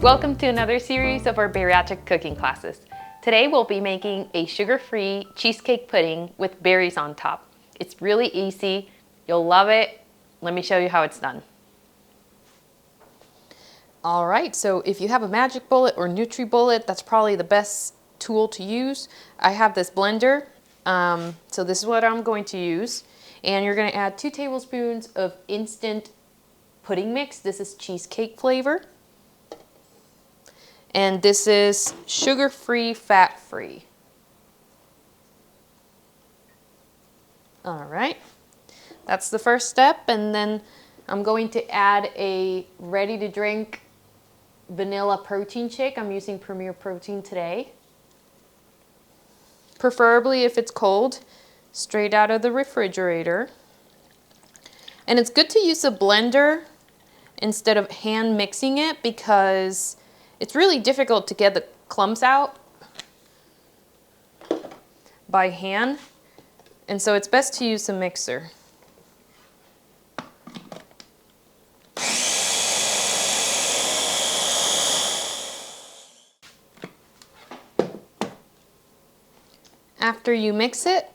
Welcome to another series of our bariatric cooking classes. Today we'll be making a sugar-free cheesecake pudding with berries on top. It's really easy. You'll love it. Let me show you how it's done. All right, so if you have a Magic Bullet or NutriBullet, that's probably the best tool to use. I have this blender, so this is what I'm going to use. And you're going to add 2 tablespoons of instant pudding mix. This is cheesecake flavor. And this is sugar-free, fat-free. All right, that's the first step. And then I'm going to add a ready-to-drink vanilla protein shake. I'm using Premier Protein today. Preferably if it's cold, straight out of the refrigerator. And it's good to use a blender instead of hand mixing it because it's really difficult to get the clumps out by hand. And so it's best to use a mixer. After you mix it,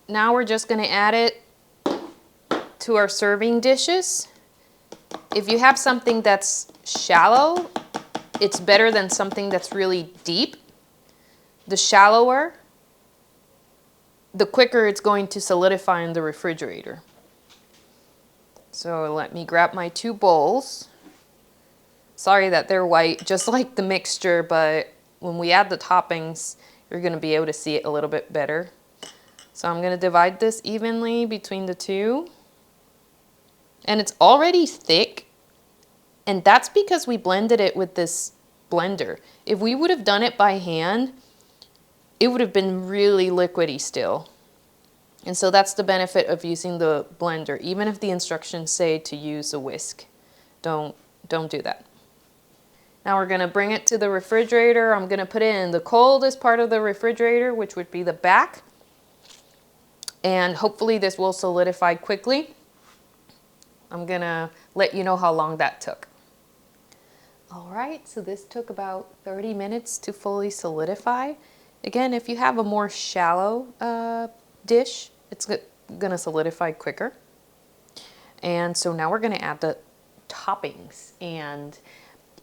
now we're just going to add it to our serving dishes. If you have something that's shallow, it's better than something that's really deep. The shallower, the quicker it's going to solidify in the refrigerator. So let me grab my 2 bowls. Sorry that they're white, just like the mixture, but when we add the toppings, you're going to be able to see it a little bit better. So I'm going to divide this evenly between the 2. And it's already thick. And that's because we blended it with this blender. If we would have done it by hand, it would have been really liquidy still. And so that's the benefit of using the blender. Even if the instructions say to use a whisk, don't do that. Now we're going to bring it to the refrigerator. I'm going to put it in the coldest part of the refrigerator, which would be the back. And hopefully this will solidify quickly. I'm going to let you know how long that took. All right, so this took about 30 minutes to fully solidify. Again, if you have a more shallow dish, it's going to solidify quicker. And so now we're going to add the toppings. And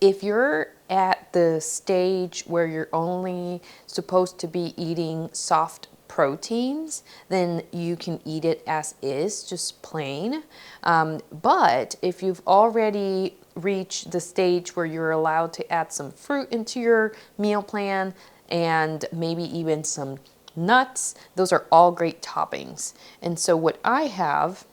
if you're at the stage where you're only supposed to be eating soft proteins, then you can eat it as is, just plain. But if you've already reached the stage where you're allowed to add some fruit into your meal plan and maybe even some nuts, those are all great toppings. And so what I have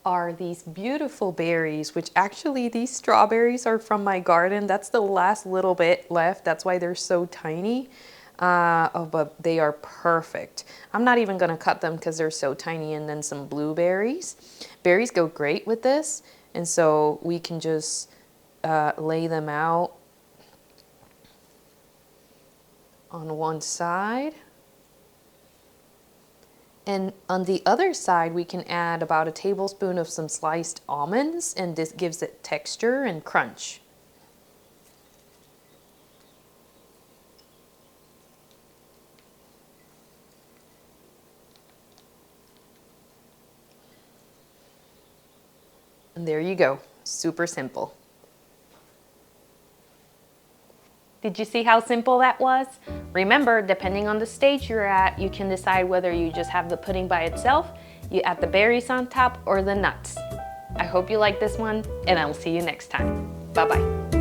are these beautiful berries, which actually these strawberries are from my garden. That's the last little bit left. That's why they're so tiny. But they are perfect. I'm not even going to cut them because they're so tiny. And then some blueberries. Berries go great with this. And so we can just lay them out on one side. And on the other side, we can add about 1 tablespoon of some sliced almonds, and this gives it texture and crunch. And there you go, super simple. Did you see how simple that was? Remember, depending on the stage you're at, you can decide whether you just have the pudding by itself, you add the berries on top, or the nuts. I hope you like this one, and I'll see you next time. Bye-bye.